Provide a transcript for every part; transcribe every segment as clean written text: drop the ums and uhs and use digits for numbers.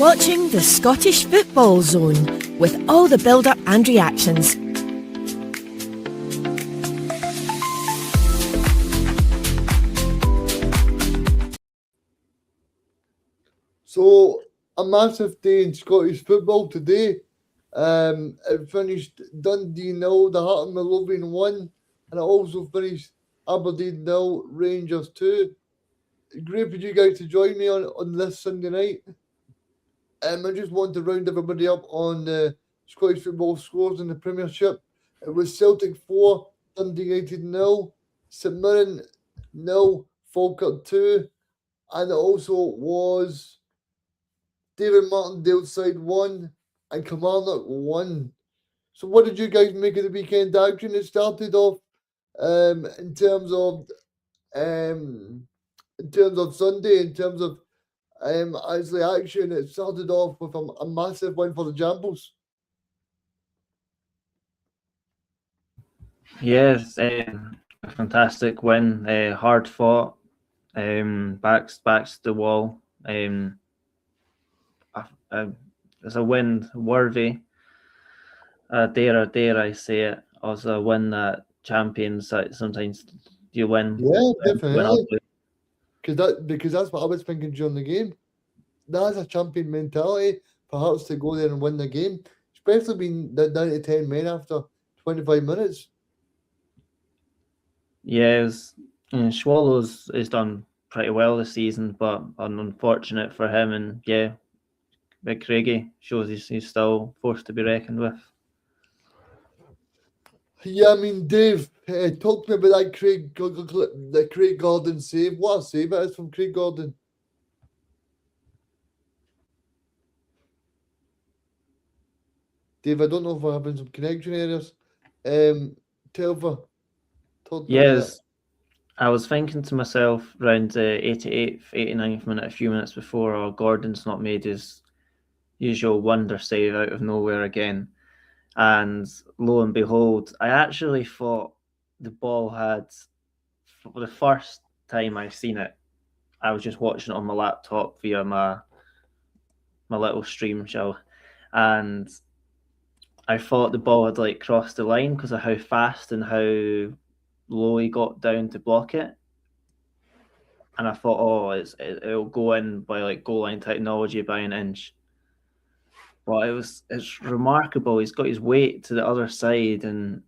watching the Scottish Football Zone with all the build-up and reactions. So, a massive day in Scottish football today. It finished Dundee 0, the Heart of Midlothian 1, and it also finished Aberdeen 0, Rangers 2. Great for you guys to join me on this Sunday night. I just want to round everybody up on the Scottish football scores in the Premiership. It was Celtic 4, Dundee United 0, St Mirren 0, Falkirk 2, and it also was David Martindale side 1 and Kilmarnock 1. So what did you guys make of the weekend action? It started off in terms of Sunday, in terms of actually action, it started off with a massive win for the Jambles. Yes, a fantastic win, hard fought, backs to the wall. It's a win worthy. Dare I say it, also a win that champions that sometimes you win. Yeah, definitely. Because that's what I was thinking during the game. That's a champion mentality, perhaps, to go there and win the game, especially being down to 10 men after 25 minutes. Yeah, Swallows has done pretty well this season, but unfortunate for him. And yeah, Big Craigie shows he's still forced to be reckoned with. Yeah, I mean, Dave, talk to me about that Craig Gordon save. What a save it is from Craig Gordon. Dave, I don't know if we're having some connection errors. Telfer, talk to me about that. I was thinking to myself around the 88th, 89th minute, a few minutes before, Gordon's not made his usual wonder save out of nowhere again. And lo and behold, I actually thought the ball had, for the first time I've seen it, I was just watching it on my laptop via my little stream show, and I thought the ball had like crossed the line because of how fast and how low he got down to block it. And I thought, it'll go in by like goal line technology by an inch. But it's remarkable. He's got his weight to the other side, and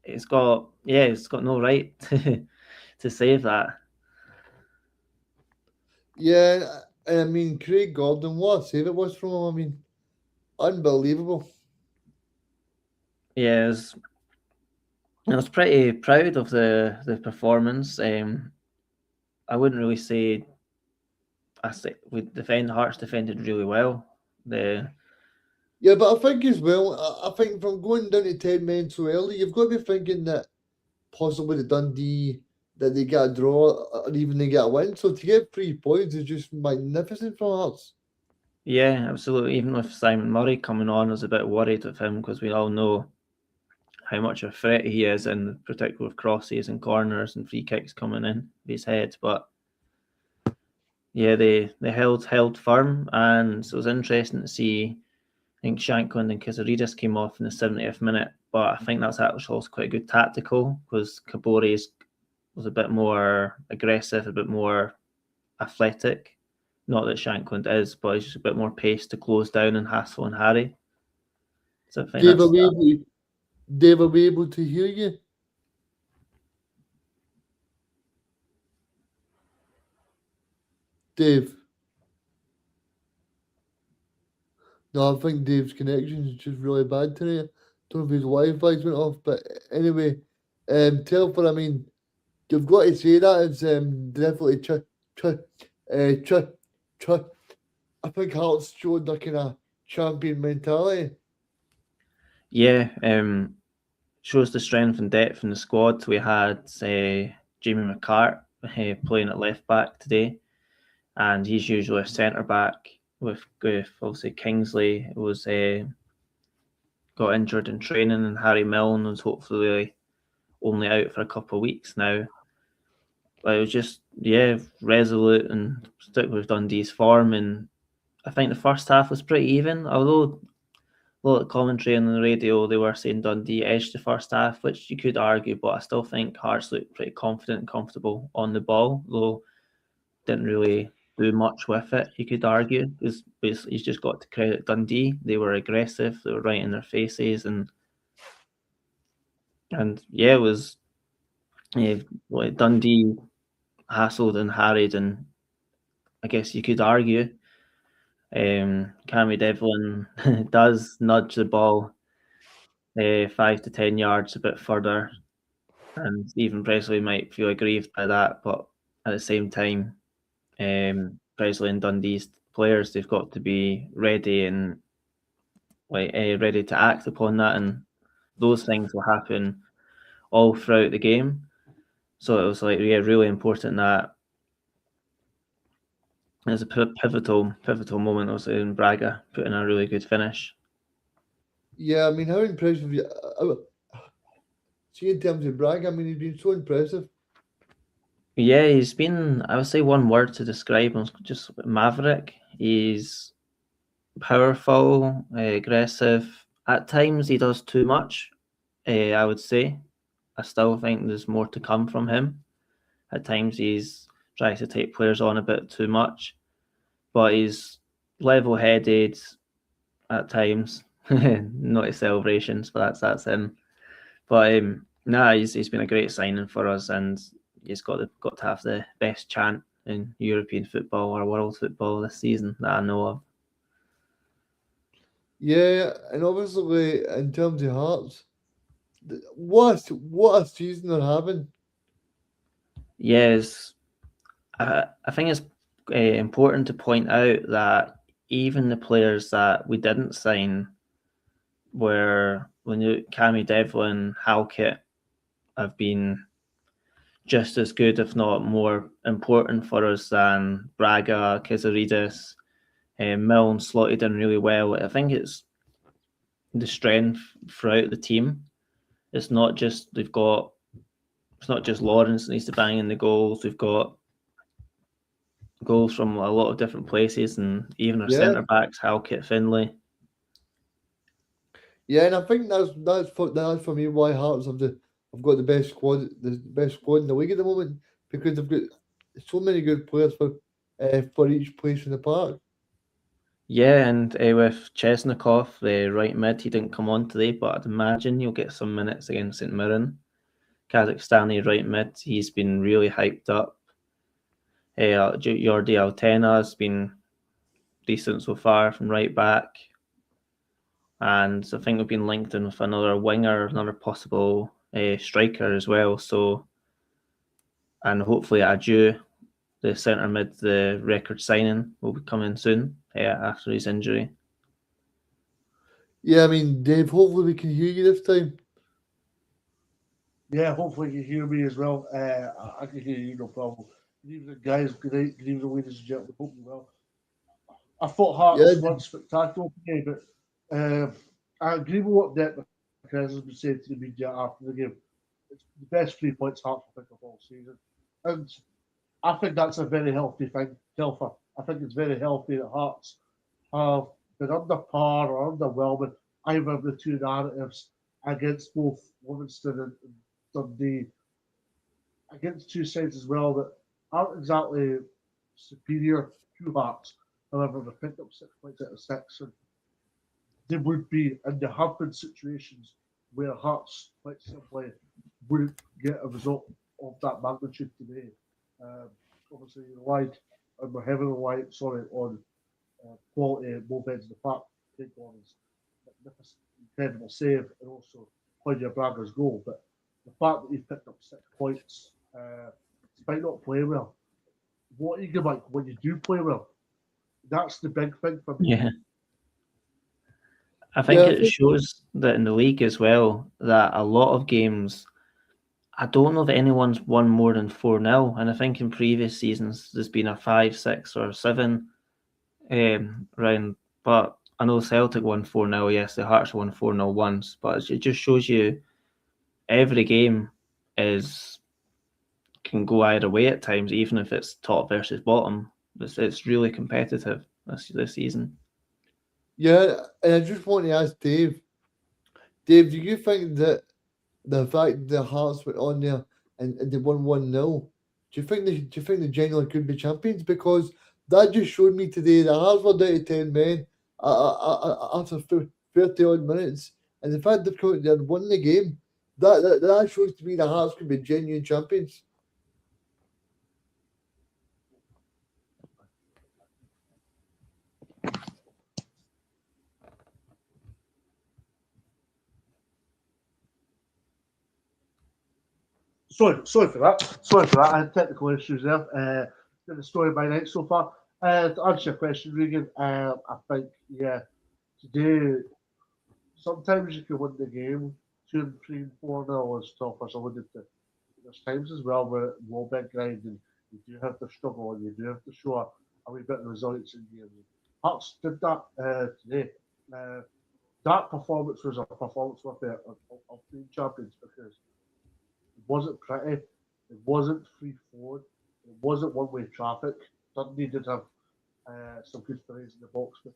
it's got no right to save that. Yeah, I mean, Craig Gordon, what a save it was from him. I mean, unbelievable. Yeah, I was pretty proud of the performance. I wouldn't really say. Hearts defended really well. Yeah, but I think as well, I think from going down to 10 men so early, you've got to be thinking that possibly the Dundee, that they get a draw or even they get a win. So to get 3 points is just magnificent for Hearts. Yeah, absolutely. Even with Simon Murray coming on, I was a bit worried of him because we all know how much of a threat he is, in particular with crosses and corners and free kicks coming in his head. But yeah, they held firm, and it was interesting to see. I think Shankland and Casaridis came off in the 70th minute, but I think that's actually also quite a good tactical because Kabore was a bit more aggressive, a bit more athletic. Not that Shankland is, but he's just a bit more pace to close down and Hassel and Harry. So I think Dave, are we able to hear you? Dave. No, I think Dave's connection is just really bad today. Don't know if his Wi-Fi's went off, but anyway, Telfer, I mean, you've got to say that it's definitely I think Hearts showed that kind of champion mentality. Yeah, shows the strength and depth in the squad. We had Jamie McCart playing at left back today, and he's usually a centre back. With obviously Kingsley was got injured in training, and Harry Milne was hopefully only out for a couple of weeks now. But it was just resolute and stick with Dundee's form, and I think the first half was pretty even, although a lot of commentary on the radio, they were saying Dundee edged the first half, which you could argue, but I still think Hearts looked pretty confident and comfortable on the ball, though didn't really do much with it, you could argue. Because basically, you just got to credit Dundee. They were aggressive, they were right in their faces, and yeah, it was Dundee hassled and harried, and I guess you could argue Cammy Devlin does nudge the ball 5 to 10 yards a bit further, and Stephen Presley might feel aggrieved by that, but at the same time, Presley and Dundee's players, they've got to be ready and ready to act upon that, and those things will happen all throughout the game. So it was really important that it was a pivotal moment also in Braga putting a really good finish. Yeah, I mean, how impressive see in terms of Braga, I mean, he's been so impressive. Yeah, he's been, I would say one word to describe him, just maverick. He's powerful, aggressive. At times he does too much, I would say. I still think there's more to come from him. At times he's tries to take players on a bit too much, but he's level-headed at times. Not his celebrations, but that's him. But he's been a great signing for us, and he's got to have the best chant in European football or world football this season that I know of. Yeah, and obviously in terms of Hearts, what a season they're having. Yes, I think it's important to point out that even the players that we didn't sign were Cammy Devlin, Halkett have been just as good, if not more important for us than Braga, Kizaridis. Milne slotted in really well. I think it's the strength throughout the team. It's not just Lawrence that needs to bang in the goals. We've got goals from a lot of different places, and even our centre backs, Halkett, Finlay. Yeah, and I think that's for me why Hearts have got the best squad in the league at the moment, because they've got so many good players for each place in the park. Yeah, and with Chesnikov, the right mid, he didn't come on today, but I'd imagine he'll get some minutes against St Mirren. Kazakhstani right mid, he's been really hyped up. Jordi Altena has been decent so far from right back. And I think we've been linked in with another winger, another possible striker as well. So, and hopefully Adieu, the centre mid, the record signing, will be coming soon after his injury. Yeah, I mean, Dave, hopefully we can hear you this time. Yeah, hopefully you hear me as well. I can hear you, no problem. Good evening, guys. Good evening, ladies and gentlemen. Hope you well. I thought Hearts weren't spectacular today, but I agree with what Nick McKenzie has been saying to the media after the game. It's the best 3 points Hearts will pick up all season. And I think that's a very healthy thing, Telfer. I think it's very healthy that Hearts have been under par or underwhelming either of the two narratives against both Livingston and Dundee, against two sides as well that aren't exactly superior to Hearts. However, they picked up 6 points out of 6, and they would be, and there have been situations where Hearts quite simply wouldn't get a result of that magnitude today. Obviously, we're heavily reliant, on quality at both ends of the park. Take on his magnificent, incredible save, and also Claudio Braga's goal. But the fact that he's picked up 6 points, despite not playing well, what you give like when you do play well, that's the big thing for me. Yeah. I think it shows that in the league as well, that a lot of games, I don't know that anyone's won more than 4-0. And I think in previous seasons, there's been a 5, 6 or 7 round. But I know Celtic won 4-0. Yes, the Hearts won 4-0 once. But it just shows you every game can go either way at times, even if it's top versus bottom. It's really competitive. this season. Yeah, and I just want to ask Dave. Dave, do you think that the fact the Hearts went on there and they won 1-0, do you think they genuinely could be champions? Because that just showed me today the Hearts were down to 10 men after 30 odd minutes, and the fact they've come out there and won the game, that shows to me the Hearts could be genuine champions. Sorry for that. I had technical issues there. The story by night so far. To answer your question, Regan, I think, today, sometimes you can win the game 2, 3, 4-0 is tough, as I alluded to. There's times as well where it will be grinding. You do have to struggle and you do have to show a wee bit of resilience in games. Hearts did that today. That performance was a performance worth of being champions because it wasn't pretty, it wasn't free flowing, it wasn't one-way traffic. Dundee did have some good plays in the box, but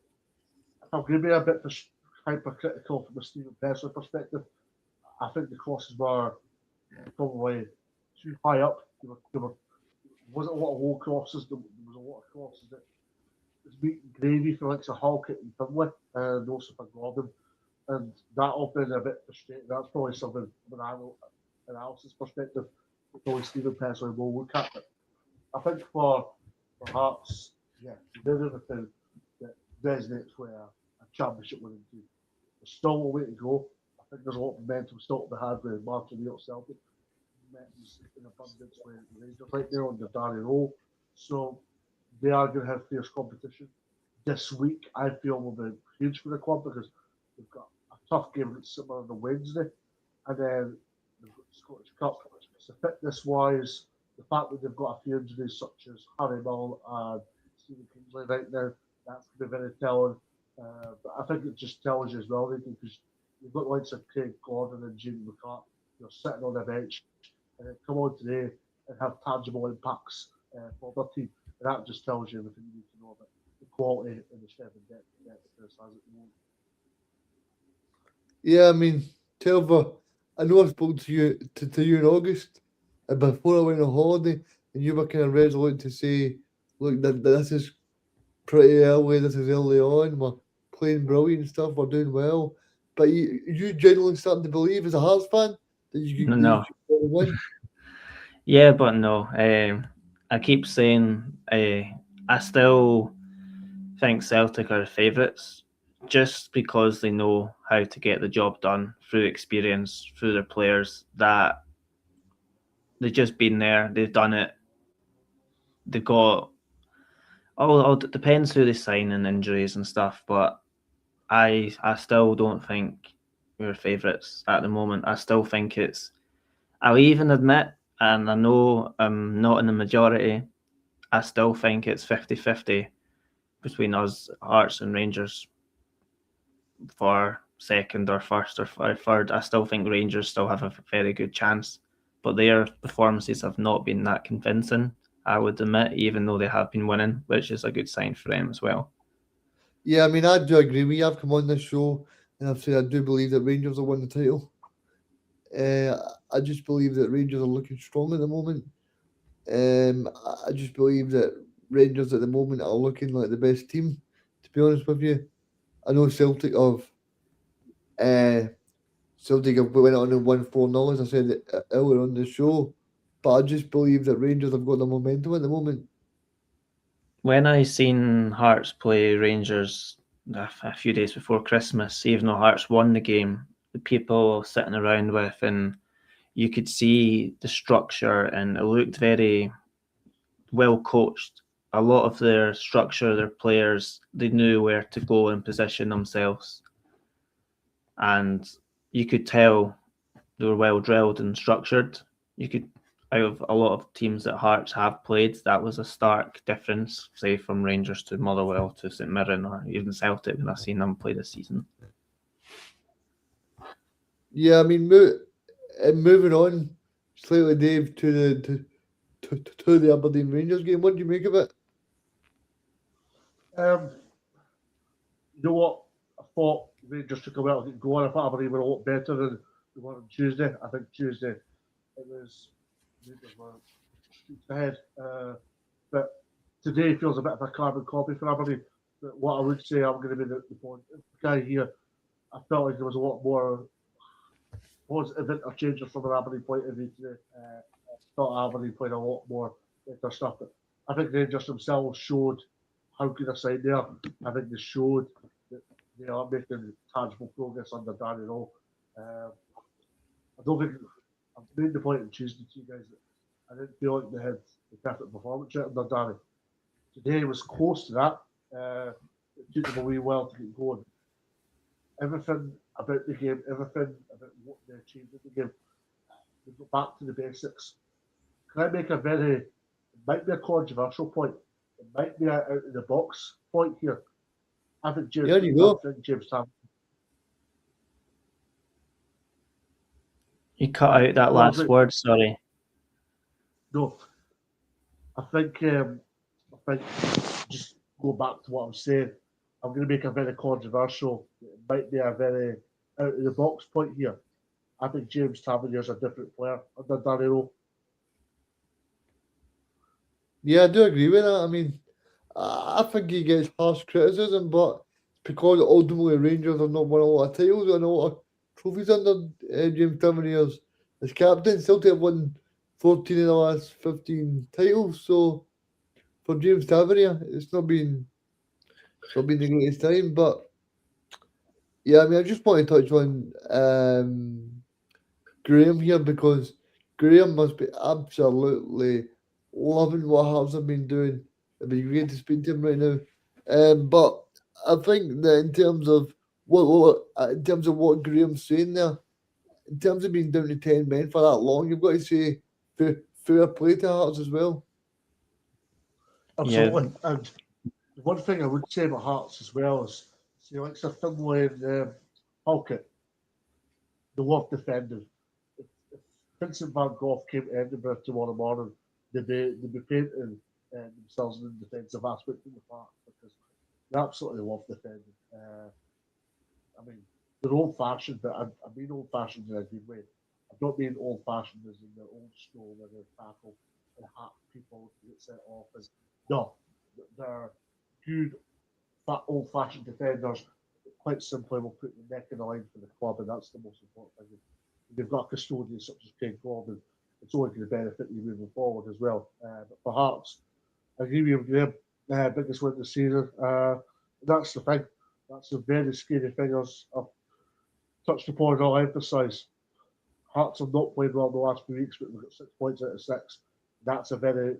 if I'm going to be a bit hypercritical from a Stephen Pessler perspective, I think the crosses were probably too high up. There wasn't a lot of low crosses, there was a lot of crosses that was meat and gravy for like Halkett and Finlay, and also for Gordon, and that all been a bit frustrating. That's probably something from an analysis perspective that probably Stephen Pessler will look at. But I think for Hearts, there's everything that resonates with a championship winning team. There's still a way to go. I think there's a lot of momentum still to be had with Martin O'Neill Celtic. Momentum's in abundance with Rangers right there under Darren Rowe. So they are going to have fierce competition. This week, I feel will be huge for the club because they've got a tough game against St Mirren on Wednesday, and then they've got the Scottish Cup. So fitness-wise, the fact that they've got a few injuries such as Harry Mull and Stephen Kingsley right now, that's going to be very telling. But I think it just tells you as well, because you've got the likes of Craig Gordon and Jamie McCart, you're sitting on the bench, and then come on today and have tangible impacts for their team. And that just tells you everything you need to know about the quality and the strength and depth that this has at the moment. Yeah, I mean, Telver, I know I spoke to you in August, and before I went on holiday, and you were kind of resolute to say, look, this is pretty early, this is early on, we're playing brilliant stuff, we're doing well. But you generally starting to believe as a Hearts fan that you No. win? Yeah, but no. I keep saying I still think Celtic are the favourites just because they know how to get the job done through experience, through their players, that they've just been there, they've done it, they've got it depends who they sign and injuries and stuff, but I still don't think we're favourites at the moment. I still think I'll even admit, and I know I'm not in the majority, I still think it's 50-50 between us, Hearts and Rangers, for second or first or third. I still think Rangers still have a very good chance, but their performances have not been that convincing, I would admit, even though they have been winning, which is a good sign for them as well. Yeah, I mean, I do agree. We have come on this show, and I've said I do believe that Rangers will win the title. I just believe that Rangers are looking strong at the moment. I just believe that Rangers at the moment are looking like the best team, to be honest with you. I know Celtic have went on and won 4-0, as I said earlier on the show, but I just believe that Rangers have got the momentum at the moment. When I seen Hearts play Rangers a few days before Christmas, even though Hearts won the game, the people sitting around with, and you could see the structure, and it looked very well coached. A lot of their structure, their players, they knew where to go and position themselves, and you could tell they were well drilled and structured. You could, out of a lot of teams that Hearts have played, that was a stark difference, say from Rangers to Motherwell to St Mirren or even Celtic when I've seen them play this season. Yeah, I mean, moving on slightly, Dave, to the Aberdeen Rangers game. What do you make of it? You know what? I thought Rangers took a while to get going. I thought Aberdeen were a lot better than they were on Tuesday. I think Tuesday it was Rangers were streets ahead. But today feels a bit of a carbon copy for Aberdeen. But what I would say, I'm going to be the point. The guy here, I felt like there was a lot more positive interchanges from an Aberdeen point of view today. Thought Aberdeen played a lot more better stuff. But I think Rangers themselves showed how good a side they are. I think they showed that they are making tangible progress under Danny Rowe. I don't think I made the point on Tuesday to you guys that I didn't feel like they had the perfect performance yet under Danny. Today was close to that. It took them a wee while to get going. Everything about the game, everything about what they achieved in the game, they got back to the basics. Can I make a very, it might be a controversial point, it might be out of the box point here. I think James, There you go. James Tam. You cut out that last word, sorry. No, I think just go back to what I'm saying. I'm going to make a very controversial, it might be a very out of the box point here. I think James Tavernier's a different player under Danny Rowe. Yeah, I do agree with that. I mean, I think he gets harsh criticism, but because ultimately Rangers have not won a lot of titles and a lot of trophies under James Tavernier as captain. Celtic have won 14 in the last 15 titles, so for James Tavernier, it's not been the greatest time. But yeah, I mean, I just want to touch on Graham here because Graham must be absolutely loving what Hearts have been doing. It'd be great to speak to him right now. But I think that in terms of what Graham's saying there, in terms of being down to 10 men for that long, you've got to say fair play to Hearts as well. Absolutely. Yeah. And the one thing I would say about Hearts as well is, see, like Sir Finlay and Halkett, they love defending. If Vincent Van Gogh came to Edinburgh tomorrow morning, they'd be painting themselves in the defensive aspect of the park because they absolutely love defending. I mean, they're old-fashioned, but I mean old-fashioned in a good way. I don't mean old-fashioned as in the old school where they tackle and hack people to get set off. And no, they're good, old-fashioned defenders. Quite simply, will put the neck in the line for the club, and that's the most important thing. If you've got a custodian such as Craig Gordon, it's only going to benefit you moving forward as well. But for Hearts, I agree with you, Graham. Biggest win this season. That's the thing. That's a very scary thing. I've touched upon and I'll emphasise. Hearts have not played well the last few weeks, but we've got 6 points out of 6. That's a very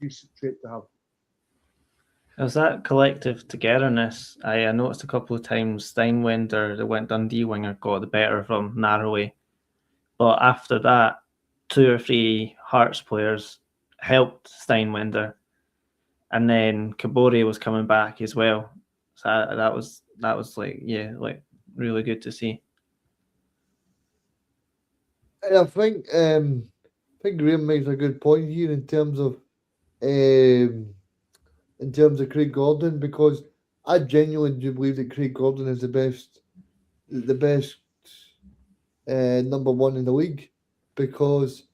decent trait to have. It was that collective togetherness. I noticed a couple of times Steinwender, the went Dundee winger, got the better of him narrowly. But after that, 2 or 3 Hearts players helped Steinwender. And then Kabore was coming back as well. So that was like really good to see. And I think Graham makes a good point here in terms of Craig Gordon, because I genuinely do believe that Craig Gordon is the best number one in the league, because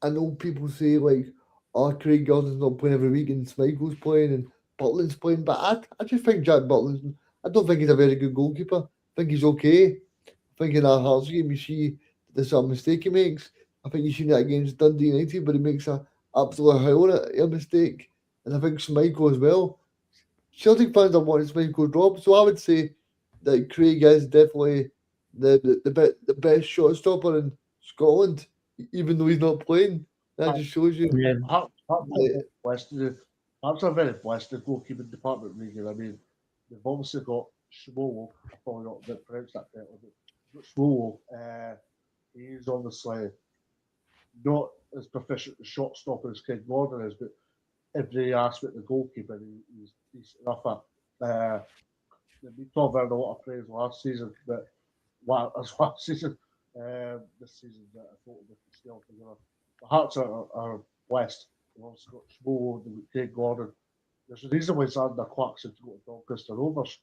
I know people say like, "Oh, Craig Gordon's not playing every week and Schmeichel's playing and Butland's playing," but I just think Jack Butland. I don't think he's a very good goalkeeper. I think he's okay. I think in our Hearts game, you see the sort of mistake he makes. I think you've seen that against Dundee United, but he makes a absolute howler of a mistake. And I think Schmeichel as well. Celtic fans are wanting Schmeichel dropped, so I would say that Craig is definitely the best shot stopper in Scotland, even though he's not playing. That just shows you. Yeah. Hearts are very blessed in the goalkeeping department, Regan. I mean, they've obviously got Schmoel, I probably not going to pronounce that better, but Schmoel, he's obviously not as proficient a shot stopper as Craig Gordon is, but every aspect of goalkeeping he's decent enough at. We talked about a lot of praise last season, but last season, this season that I thought we could still together. The Hearts are blessed. They've also got Schmoel, they've got Craig Gordon. There's a reason why Xander Clarkson to go to Doncaster Rovers.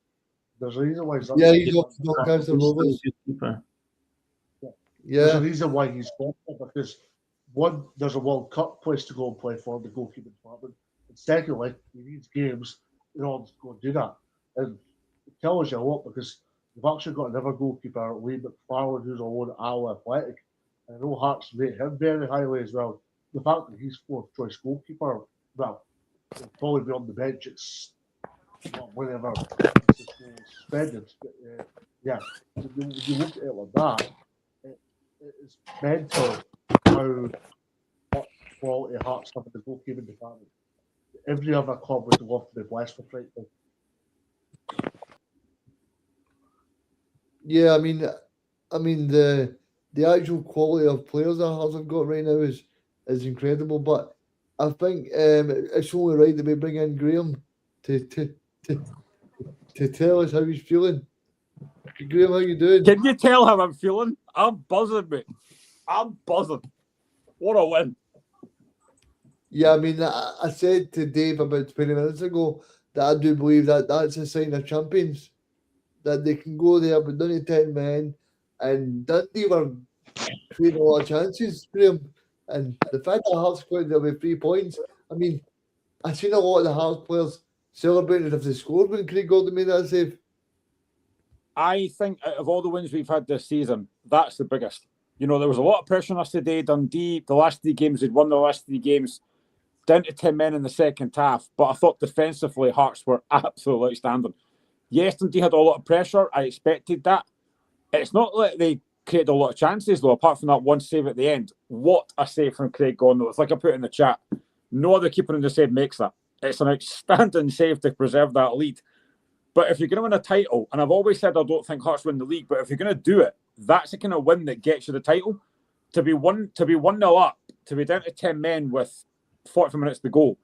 There's a reason why he's Yeah, he's off to Doncaster Rovers. Keeper. There's a Yeah, reason why he's gone there, because one, there's a World Cup place to go and play for the goalkeeping department, and secondly, he needs games in order to go and do that. And it tells you a lot, because we've actually got another goalkeeper, Lee McFarland, who's on Isle Athletic, and I know Hearts rate him very highly as well. The fact that he's fourth choice goalkeeper, well, he'll probably be on the bench. It's whenever it's suspended. But, yeah, when you look at it like that, it's mental how much quality Hearts have in the goalkeeping department. Every other club would love to be blessed with right now. yeah. I mean, the actual quality of players that Hearts have got right now is incredible. But I think it's only right that we bring in Graham to tell us how he's feeling. Graham, how you doing? Can you tell how I'm feeling? I'm buzzing, mate. I'm buzzing. What a win. Yeah, I mean, I said to Dave about 20 minutes ago that I do believe that that's a sign of champions, that they can go there with only 10 men, and Dundee were creating a lot of chances, Graham. And the fact that Hearts scored there with 3 points, I mean, I've seen a lot of the Hearts players celebrating if they scored when Craig Gordon made that save. I think out of all the wins we've had this season, that's the biggest. You know, there was a lot of pressure on us today. Dundee, the last 3 games, they'd won the last 3 games, down to 10 men in the second half. But I thought defensively, Hearts were absolutely outstanding. Yes, Dundee had a lot of pressure. I expected that. It's not like they created a lot of chances, though, apart from that one save at the end. What a save from Craig Gordon, though. It's like I put in the chat. No other keeper in the save makes that. It's an outstanding save to preserve that lead. But if you're going to win a title, and I've always said I don't think Hearts win the league, but if you're going to do it, that's the kind of win that gets you the title. To be 1-0 up, to be down to 10 men with 45 minutes to go,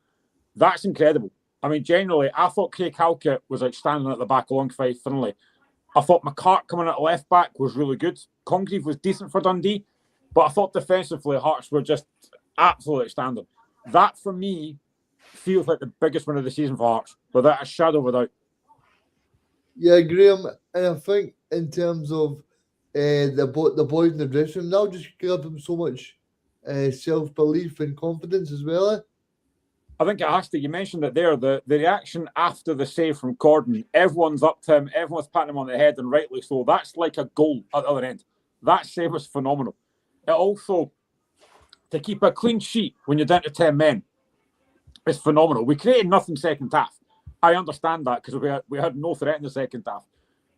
that's incredible. I mean, generally, I thought Craig Halkett was outstanding at the back alongside Finlay. I thought McCart coming at left back was really good. Congreve was decent for Dundee, but I thought defensively, Hearts were just absolutely outstanding. That, for me, feels like the biggest win of the season for Hearts, without a shadow of a doubt. Yeah, Graham, and I think in terms of the boys in the dressing room, now just give them so much self-belief and confidence as well. Eh? I think it has to. You mentioned it there, the reaction after the save from Gordon. Everyone's up to him, everyone's patting him on the head, and rightly so. That's like a goal at the other end. That save was phenomenal. It also, to keep a clean sheet when you're down to 10 men, is phenomenal. We created nothing second half. I understand that because we had no threat in the second half.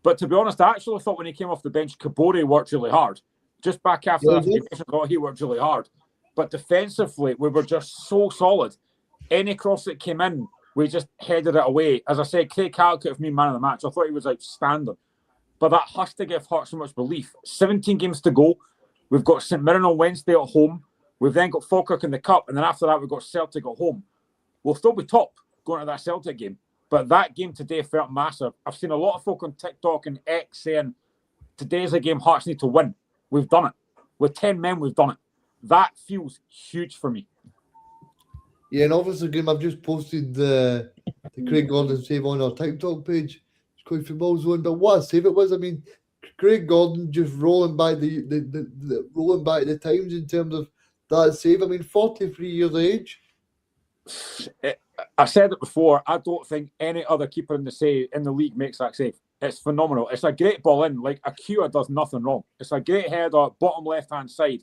But to be honest, I actually thought when he came off the bench, Kabore worked really hard. Just back after that, he worked really hard. But defensively, we were just so solid. Any cross that came in, we just headed it away. As I said, Craig Halkett, for me, man of the match. I thought he was outstanding. But that has to give Hearts so much belief. 17 games to go. We've got St Mirren on Wednesday at home. We've then got Falkirk in the Cup. And then after that, we've got Celtic at home. We'll still be top going to that Celtic game. But that game today felt massive. I've seen a lot of folk on TikTok and X saying, today's a game Hearts need to win. We've done it. With 10 men, we've done it. That feels huge for me. Yeah, and obviously, Graham, I've just posted the Craig Gordon save on our TikTok page. It's quite football zone, but what a save it was. I mean, Craig Gordon just rolling by the times in terms of that save. I mean, 43 years of age. I said it before. I don't think any other keeper in the league makes that save. It's phenomenal. It's a great ball in. Like Akua does nothing wrong. It's a great header, bottom left-hand side.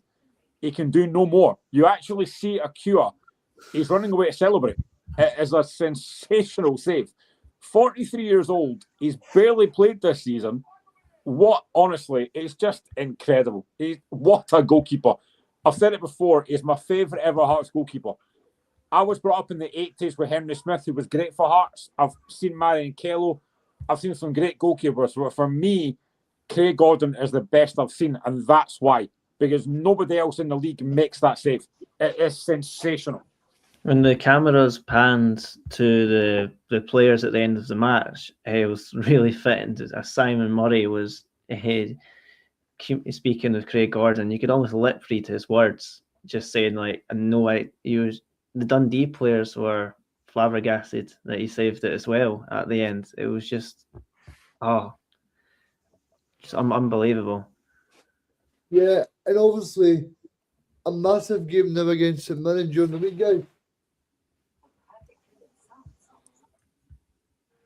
He can do no more. You actually see Akua. He's running away to celebrate. It is a sensational save. 43 years old. He's barely played this season. Honestly, it's just incredible. What a goalkeeper. I've said it before. He's my favourite ever Hearts goalkeeper. I was brought up in the 80s with Henry Smith, who was great for Hearts. I've seen Marion Kello. I've seen some great goalkeepers. But for me, Craig Gordon is the best I've seen, and that's why. Because nobody else in the league makes that save. It is sensational. When the cameras panned to the players at the end of the match, it was really fitting. Simon Murray was speaking of Craig Gordon. You could almost lip read his words, just saying like, the Dundee players were flabbergasted that he saved it as well at the end. It was just Oh, it's unbelievable. Yeah, and obviously a massive game now against St Mirren during the week, guys.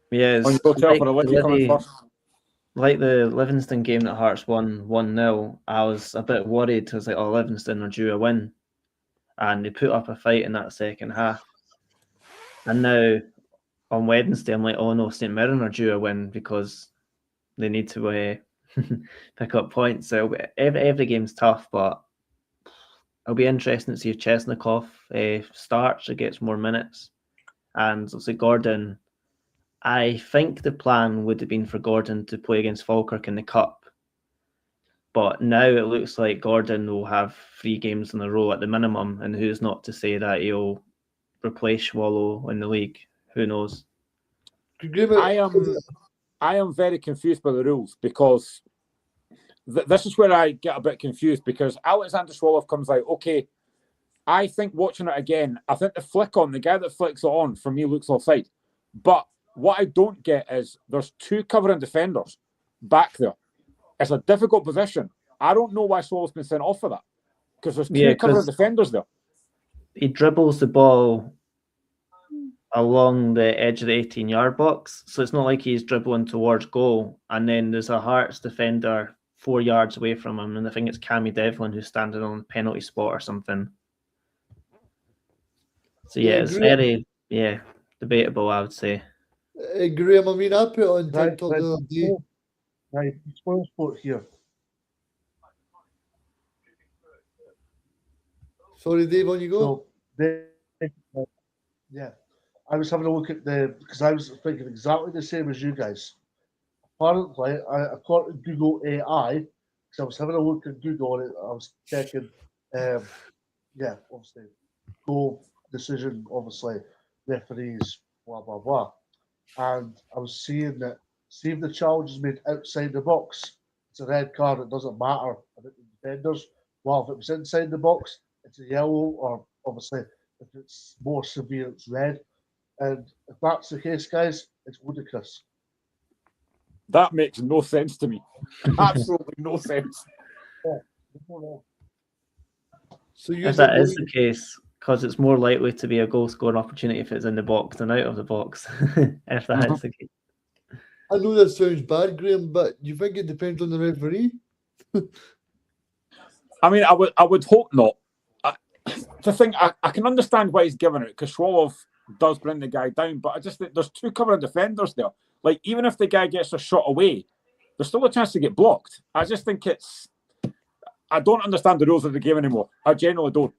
Yeah, On it's your hotel like for the Liffey coming Livy- first. like the Livingston game that Hearts won 1-0, I was a bit worried. I was like, oh, Livingston are due a win. And they put up a fight in that second half. And now on Wednesday, I'm like, oh no, St Mirren are due a win because they need to pick up points. So every game's tough, but it'll be interesting to see if Chesnikov starts or gets more minutes. And obviously Gordon, I think the plan would have been for Gordon to play against Falkirk in the Cup. But now it looks like Gordon will have 3 games in a row at the minimum, and who's not to say that he'll replace Swallow in the league? Who knows? I am very confused by the rules because this is where I get a bit confused because Alexander Swallow comes out, okay, I think watching it again, I think the guy that flicks it on, for me, looks offside. But what I don't get is there's 2 covering defenders back there. It's a difficult position. I don't know why Swallow's been sent off for that because there's 2 covering defenders there. He dribbles the ball along the edge of the 18-yard box, so it's not like he's dribbling towards goal, and then there's a Hearts defender 4 yards away from him, and I think it's Cammy Devlin who's standing on the penalty spot or something. So yeah, it's very debatable, I would say. Graham, I mean, I put on TikTok the other day. Right, spoil sport here. Sorry, Dave, on you go. So, yeah, I was having a look at because I was thinking exactly the same as you guys. Apparently, according to Google AI, because I was having a look at Google and I was checking, obviously, goal decision, obviously, referees, blah, blah, blah. And I was seeing that, see if the challenge is made outside the box, it's a red card, it doesn't matter about the defenders. Well, if it was inside the box, it's a yellow, or obviously, if it's more severe, it's red. And if that's the case, guys, it's ludicrous. That makes no sense to me. Absolutely no sense. So if that is the case, because it's more likely to be a goal scoring opportunity if it's in the box than out of the box. If that is the case. I know that sounds bad, Graham, but do you think it depends on the referee? I mean, I would hope not. I can understand why he's giving it because Swallow does bring the guy down, but I just think there's 2 covering defenders there. Like, even if the guy gets a shot away, there's still a chance to get blocked. I just think I don't understand the rules of the game anymore. I genuinely don't.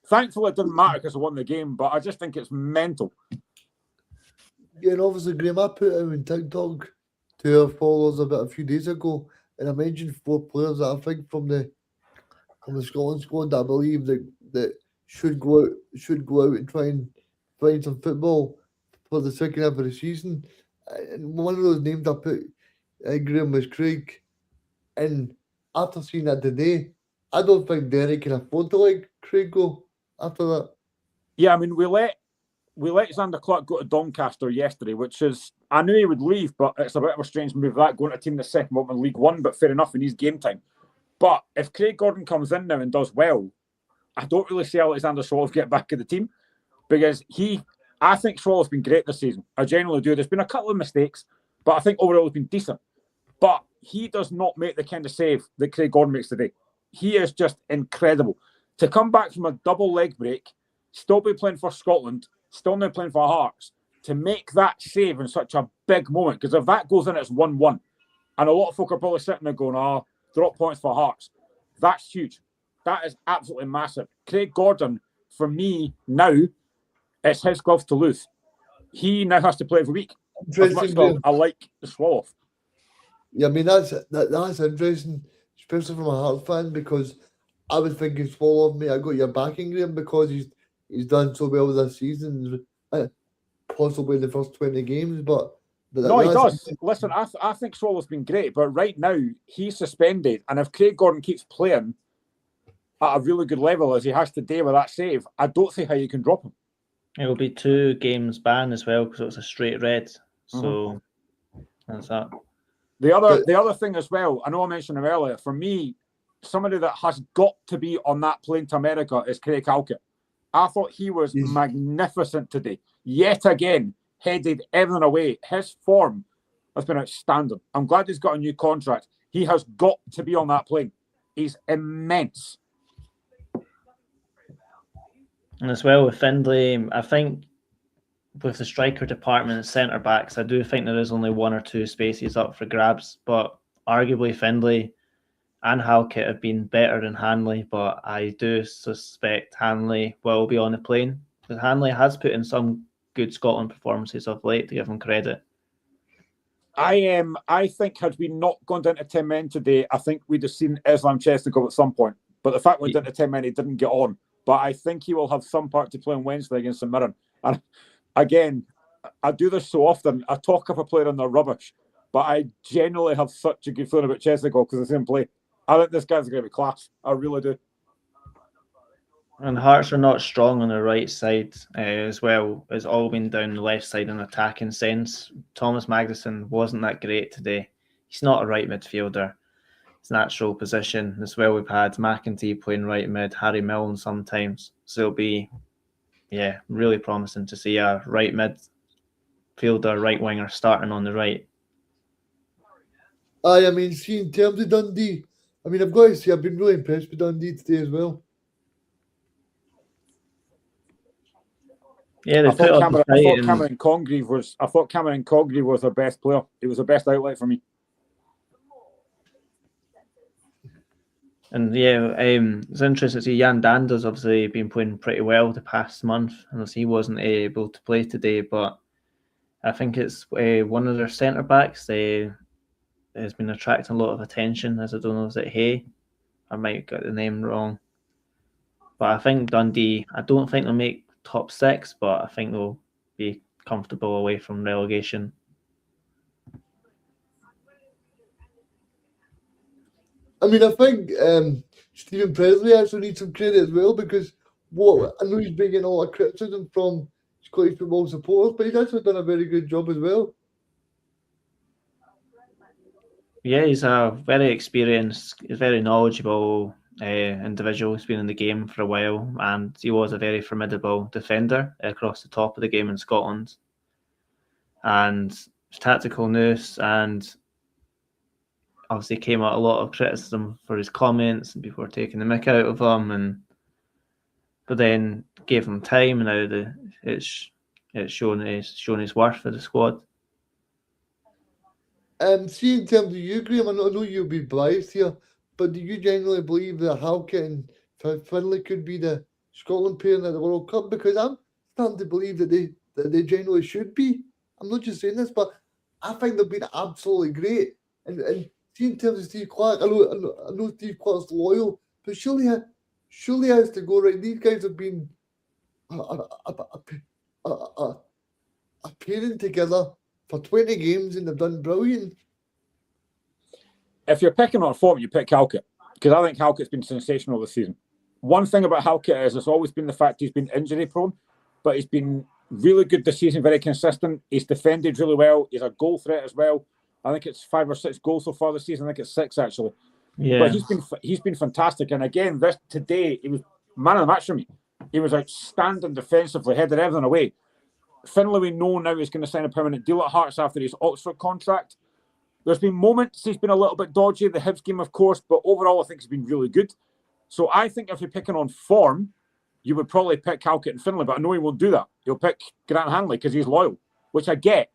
Thankfully, it didn't matter because I won the game, but I just think it's mental. Yeah, and obviously, Graham, I put out on TikTok to our followers a few days ago, and I mentioned 4 players that I think from the Scotland squad that I believe that should go out and try and find some football for the second half of the season. And one of those names I put, Graham, was Craig. And after seeing that today, I don't think Derek can afford to let Craig go after that. Yeah, I mean, we let Xander Clark go to Doncaster yesterday, which is, I knew he would leave, but it's a bit of a strange move that going to a team that's second bottom in League One, but fair enough, he needs game time. But if Craig Gordon comes in now and does well, I don't really see Alexander Swallow get back in the team because I think Swallow's been great this season. I genuinely do. There's been a couple of mistakes, but I think overall he's been decent. But he does not make the kind of save that Craig Gordon makes today. He is just incredible. To come back from a double leg break, still be playing for Scotland, still now playing for Hearts, to make that save in such a big moment, because if that goes in, it's 1-1. And a lot of folk are probably sitting there going, drop points for Hearts. That's huge. That is absolutely massive. Craig Gordon, for me, now, it's his gloves to lose. He now has to play every week. As much as I like the Swallow. Yeah, I mean, that's interesting, especially from a Hearts fan, because I was thinking Swallow, mate, I got your backing, Graham, because he's done so well this season, possibly in the first 20 games, but no, he does. Listen, I think Swallow's been great, but right now he's suspended, and if Craig Gordon keeps playing at a really good level as he has today with that save, I don't see how you can drop him. It will be 2 games ban as well because it was a straight red. So That's that. The other thing as well, I know I mentioned him earlier, for me, somebody that has got to be on that plane to America is Craig Halkett. I thought he was magnificent today. Yet again, headed everything away. His form has been outstanding. I'm glad he's got a new contract. He has got to be on that plane. He's immense. And as well with Findlay, I think with the striker department and centre backs, I do think there is only one or two spaces up for grabs. But arguably Findlay and Halkett have been better than Hanley, but I do suspect Hanley will be on the plane. Because Hanley has put in some good Scotland performances of late, to give him credit. I think had we not gone down to 10 men today, I think we'd have seen Islam Chesnigov at some point. But the fact we went down to 10 men, he didn't get on. But I think he will have some part to play on Wednesday against St Mirren. And again, I do this so often. I talk up a player and they're rubbish, but I generally have such a good feeling about Chesnigov because I see him play. I think this guy's going to be class. I really do. And Hearts are not strong on the right side as well. It's all been down the left side in attacking sense. Thomas Magnuson wasn't that great today. He's not a right midfielder. His natural position as well. We've had McEntee playing right mid, Harry Milne sometimes. So it'll be, really promising to see a right midfielder, right winger starting on the right. I mean, see, in terms of Dundee, I've got to say, I've been really impressed with Dundee today as well. Yeah, I thought Cameron Congreve was their best player. He was the best outlet for me. And it's interesting to see Jan Dander's obviously been playing pretty well the past month, unless he wasn't able to play today. But I think it's one of their centre backs. Has been attracting a lot of attention. As I don't know, is it Hay? I might get the name wrong. But I think Dundee, I don't think they'll make top 6, but I think they'll be comfortable away from relegation. I think Stephen Presley actually needs some credit as well, because I know he's been getting a lot of criticism from Scottish football supporters, but he's actually done a very good job as well. Yeah, he's a very experienced, he's very knowledgeable individual. He's been in the game for a while, and he was a very formidable defender across the top of the game in Scotland. And tactical nous, and obviously came out a lot of criticism for his comments and people were taking the mick out of him, but then gave him time, and now it's shown his worth for the squad. See, in terms of you, Graham, I know you'll be biased here, but do you genuinely believe that Halkett and Findlay could be the Scotland pairing at the World Cup? Because I'm starting to believe that they genuinely should be. I'm not just saying this, but I think they've been absolutely great. And see, in terms of Steve Clarke, I know Steve Clarke's loyal, but surely he has to go, right? These guys have been a pairing together for 20 games, and they've done brilliant. If you're picking on form, you pick Halkett, because I think Halkett's been sensational this season. One thing about Halkett is it's always been the fact he's been injury prone, but he's been really good this season, very consistent. He's defended really well. He's a goal threat as well. I think it's 5 or 6 goals so far this season. I think it's 6 actually. Yeah. But he's been fantastic. And again, today he was man of the match for me. He was outstanding defensively, headed everything away. Findlay, we know now he's going to sign a permanent deal at Hearts after his Oxford contract. There's been moments he's been a little bit dodgy, the Hibs game, of course, but overall I think he's been really good. So I think if you're picking on form, you would probably pick Halkett and Findlay, but I know he won't do that. He'll pick Grant Hanley because he's loyal, which I get.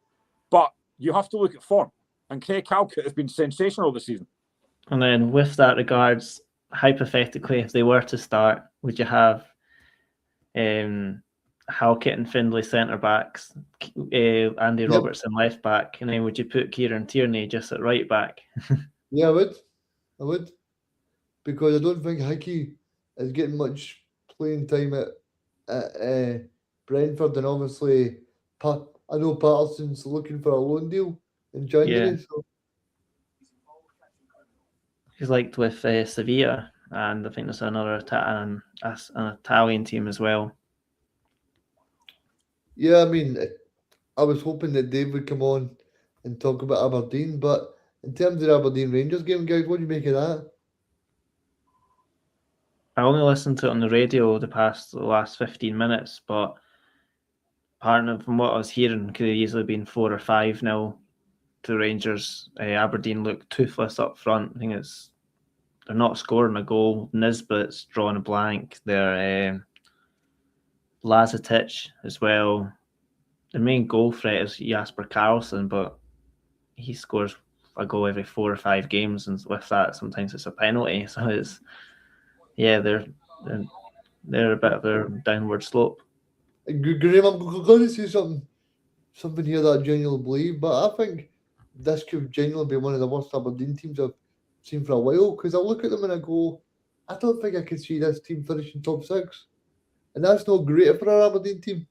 But you have to look at form. And Craig Halkett has been sensational this season. And then with that regards, hypothetically, if they were to start, would you have Halkett and Findlay centre backs, Andy Robertson left back, and then would you put Kieran Tierney just at right back? Yeah, I would, because I don't think Hickey is getting much playing time at Brentford, and obviously I know Patterson's looking for a loan deal in January. Yeah. So. He's liked with Sevilla, and I think there's another an Italian team as well. Yeah, I mean, I was hoping that Dave would come on and talk about Aberdeen. But in terms of the Aberdeen Rangers game, guys, what do you make of that? I only listened to it on the radio the last 15 minutes, but apparently from what I was hearing, could have easily been 4 or 5-0 to Rangers. Aberdeen look toothless up front. I think they're not scoring a goal. Nisbet's drawing a blank. They're Lazetic as well. The main goal threat is Jasper Karlsson, but he scores a goal every 4 or 5 games, and with that, sometimes it's a penalty. So they're a bit of a downward slope. Graham, I'm going to say something here that I genuinely believe, but I think this could genuinely be one of the worst Aberdeen teams I've seen for a while, because I look at them and I go, I don't think I could see this team finishing top 6. And that's not great for our Aberdeen team.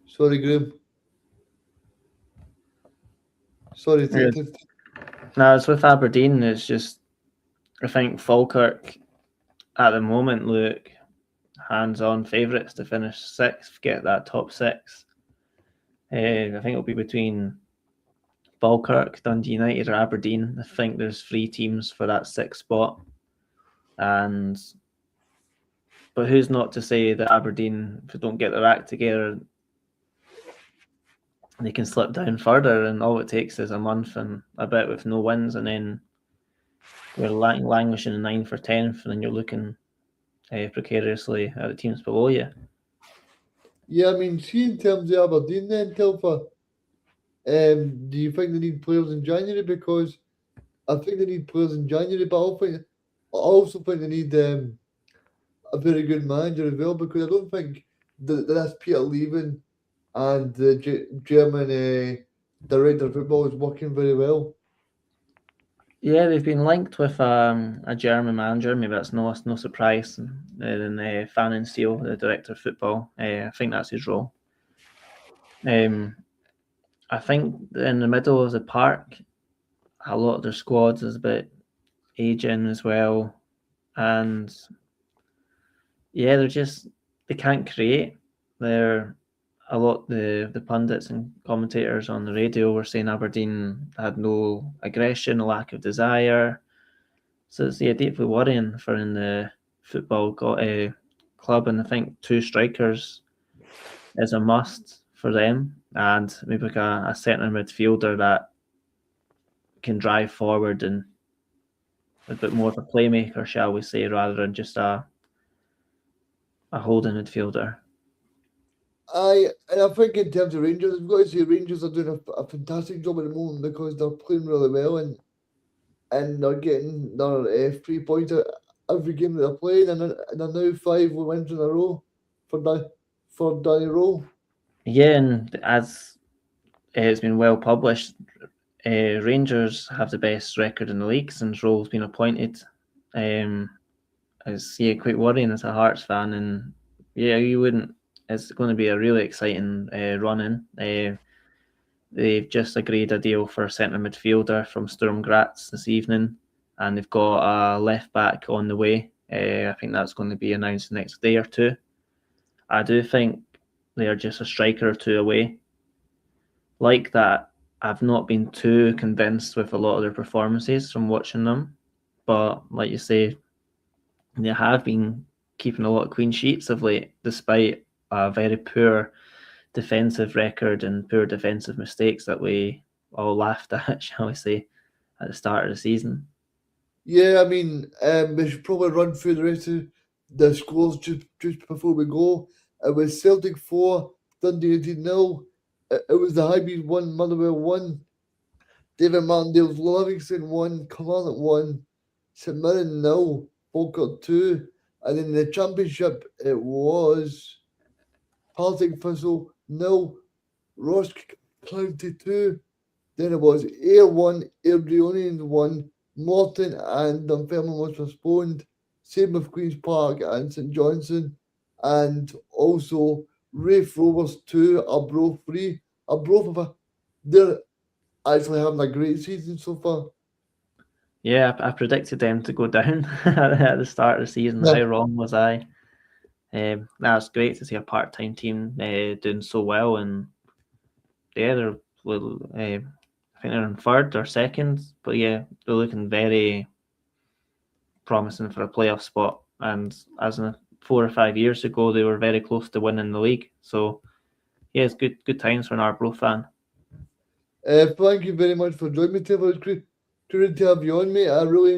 Sorry, Graham. Sorry. No, it's with Aberdeen. It's just, I think Falkirk at the moment look hands-on favourites to finish 6th, get that top 6. I think it'll be between Falkirk, Dundee United or Aberdeen. I think there's 3 teams for that 6th spot. But who's not to say that Aberdeen, if they don't get their act together, they can slip down further, and all it takes is a month and a bit with no wins, and then we're languishing in 9th or 10th, and then you're looking precariously at the teams below you. Yeah, I mean, see, in terms of Aberdeen then, Telfer, do you think they need players in January? Because I think they need players in January, but I also think they need a very good manager as well, because I don't think that's Peter Leaving and the German director of football is working very well. Yeah, they've been linked with a German manager. Maybe that's no surprise. And Fanon Steele, the director of football, I think that's his role. I think in the middle of the park, a lot of their squads is a bit aging as well, and yeah, they can't create. The pundits and commentators on the radio were saying Aberdeen had no aggression, a lack of desire. So it's deeply worrying for in the football club, and I think 2 strikers is a must for them, and maybe like a centre midfielder that can drive forward and a bit more of a playmaker, shall we say, rather than just a holding midfielder. And I think in terms of Rangers, I've got to say Rangers are doing a fantastic job at the moment, because they're playing really well and they're getting their 3 points every game that they're playing, and they're now 5 wins in a row for Danny Rowe. Yeah, and as it's been well published, Rangers have the best record in the league since Rowe's been appointed. It's quite worrying as a Hearts fan, and you wouldn't. It's going to be a really exciting run in. They've just agreed a deal for a centre midfielder from Sturm Graz this evening, and they've got a left back on the way. I think that's going to be announced the next day or 2. I do think they are just a striker or 2 away. Like that, I've not been too convinced with a lot of their performances from watching them, but like you say, they have been keeping a lot of clean sheets of late, despite a very poor defensive record and poor defensive mistakes that we all laughed at, shall we say, at the start of the season. Yeah, I mean, we should probably run through the rest of the scores just before we go. It was Celtic 4, Dundee United 0. It was the Highbury 1, Motherwell 1, David Martindale's Livingston 1, Kilmarnock 1, St Mirren 0, Falkirk 2, and in the Championship it was Partick Thistle 0, Ross County 2, then it was Ayr 1, Airdrieonians 1, Morton and Dunfermline was postponed, same with Queen's Park and St Johnstone, and also Raith Rovers 2, Arbroath 3. Arbroath, they're actually having a great season so far. Yeah, I predicted them to go down at the start of the season. Yeah. How wrong was I? That's great to see a part-time team doing so well, and yeah, they're I think they're in third or second, but yeah, they're looking very promising for a playoff spot. And as in 4 or 5 years ago, they were very close to winning the league. So yeah, it's good times for an Arbroath fan. Thank you very much for joining me, Trevor. It's great to have you on, mate. I really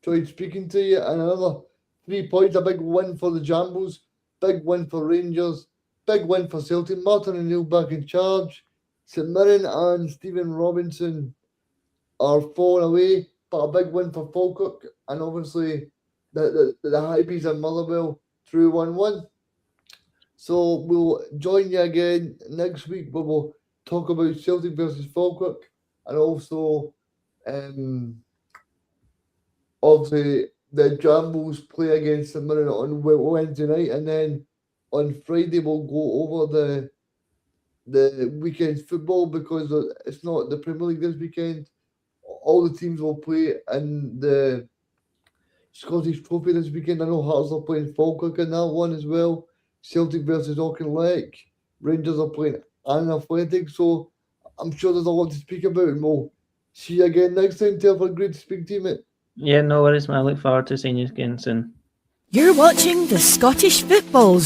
enjoyed speaking to you. And another 3 points, a big win for the Jambles, big win for Rangers, big win for Celtic. Martin O'Neill back in charge. St Mirren and Stephen Robinson are falling away, but a big win for Falkirk. And obviously, the Hypebees and Motherwell through 1-1. So we'll join you again next week, where we'll talk about Celtic versus Falkirk, and also obviously the Jambles play against St Mirren on Wednesday night, and then on Friday we'll go over the weekend's football, because it's not the Premier League this weekend. All the teams will play in the Scottish Trophy this weekend. I know Hearts are playing Falkirk in that one as well. Celtic versus Auchinleck. Rangers are playing Annan Athletic. So I'm sure there's a lot to speak about, and we'll see you again next time. Telford, great to speak to you, mate. Yeah, no worries, man. I look forward to seeing you again soon. You're watching the Scottish Football Zone.